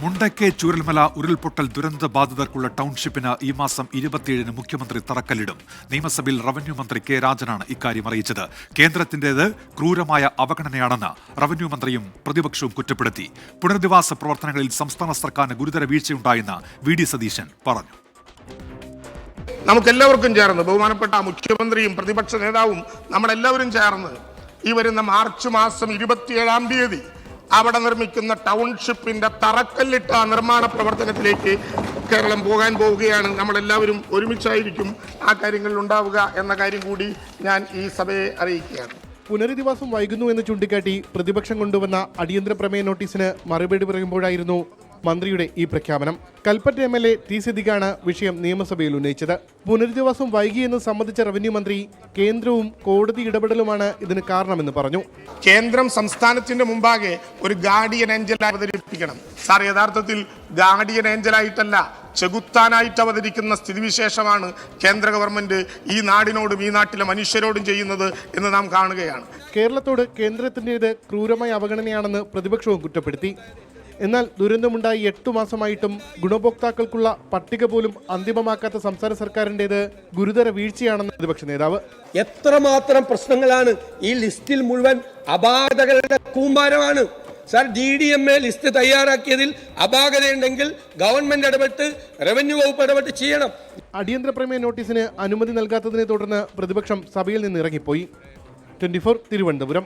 മുണ്ടക്കെ ചൂരൽമല ഉരുൾപൊട്ടൽ ദുരന്ത ബാധിതർക്കുള്ള ടൗൺഷിപ്പിന് ഈ മാസം 27-ന് മുഖ്യമന്ത്രി തറക്കല്ലിടും. നിയമസഭയിൽ റവന്യൂ മന്ത്രി കെ രാജനാണ് ഇക്കാര്യം അറിയിച്ചത്. കേന്ദ്രത്തിന്റേത് ക്രൂരമായ അവഗണനയാണെന്ന് റവന്യൂ മന്ത്രിയും പ്രതിപക്ഷവും കുറ്റപ്പെടുത്തി. പുനരധിവാസ പ്രവർത്തനങ്ങളിൽ സംസ്ഥാന സർക്കാരിന് ഗുരുതര വീഴ്ചയുണ്ടായെന്ന് വി.ഡി. സതീശൻ പറഞ്ഞു. നമുക്കെല്ലാവർക്കും ചേർന്ന് ബഹുമാനപ്പെട്ട മുഖ്യമന്ത്രിയും പ്രതിപക്ഷ നേതാവും നമ്മളെല്ലാവരും ചേർന്ന് ഈ വരുന്ന മാർച്ച് മാസം 27-ാം തീയതി അവിടെ നിർമ്മിക്കുന്ന ടൗൺഷിപ്പിന്റെ തറക്കല്ലിട്ട നിർമ്മാണ പ്രവർത്തനത്തിലേക്ക് കേരളം പോകാൻ പോവുകയാണ്. നമ്മളെല്ലാവരും ഒരുമിച്ചായിരിക്കും ആ കാര്യങ്ങളിൽ ഉണ്ടാവുക എന്ന കാര്യം കൂടി ഞാൻ ഈ സഭയെ അറിയിക്കുകയാണ്. പുനരധിവാസം വൈകുന്നു എന്ന് ചൂണ്ടിക്കാട്ടി പ്രതിപക്ഷം കൊണ്ടുവന്ന അടിയന്തര പ്രമേയ നോട്ടീസിന് മറുപടി പറയുമ്പോഴായിരുന്നു മന്ത്രിയുടെ ഈ പ്രഖ്യാപനം. കൽപ്പറ്റ MLA ടി സിദ്ദിഖാണ് വിഷയം നിയമസഭയിൽ ഉന്നയിച്ചത്. പുനരധിവാസം വൈകിയെന്ന് സമ്മതിച്ച റവന്യൂ മന്ത്രി കേന്ദ്രവും കോടതി ഇടപെടലുമാണ് ഇതിന് കാരണമെന്ന് പറഞ്ഞു. കേന്ദ്രം സംസ്ഥാനത്തിന്റെ മുമ്പാകെ ഒരു ഗാർഡിയൻ ഏഞ്ചൽ അവതരിപ്പിക്കണം. സാർ, യഥാർത്ഥത്തിൽ ഗാർഡിയൻ ഏഞ്ചലായിട്ടല്ല, ചെകുത്താനായിട്ട് അവതരിക്കുന്ന സ്ഥിതിവിശേഷമാണ് കേന്ദ്ര ഗവൺമെന്റ് ഈ നാടിനോടും ഈ നാട്ടിലെ മനുഷ്യരോടും ചെയ്യുന്നത് എന്ന് നാം കാണുകയാണ്. കേരളത്തോട് കേന്ദ്രത്തിൻ്റേത് ക്രൂരമായ അവഗണനയാണെന്ന് പ്രതിപക്ഷവും കുറ്റപ്പെടുത്തി. എന്നാൽ ദുരന്തമുണ്ടായി 8 മാസമായിട്ടും ഗുണഭോക്താക്കൾക്കുള്ള പട്ടിക പോലും അന്തിമമാക്കാത്ത സംസ്ഥാന സർക്കാരിൻ്റേത് ഗുരുതര വീഴ്ചയാണെന്ന് പ്രതിപക്ഷ നേതാവ്. എത്രമാത്രം പ്രശ്നങ്ങളാണ് ഈ ലിസ്റ്റിൽ മുഴുവൻ അപാകതകളുടെ കൂമ്പാരമാണ്. സാർ, DDMA ലിസ്റ്റ് തയ്യാറാക്കിയതിൽ അപാകതയുണ്ടെങ്കിൽ ഗവൺമെന്റ് ഇടപെട്ട് റവന്യൂ വകുപ്പ് ഇടപെട്ട് ചെയ്യണം. അടിയന്തര പ്രമേയ നോട്ടീസിന് അനുമതി നൽകാത്തതിനെ തുടർന്ന് പ്രതിപക്ഷം സഭയിൽ നിന്ന് ഇറങ്ങിപ്പോയി. 24 തിരുവനന്തപുരം.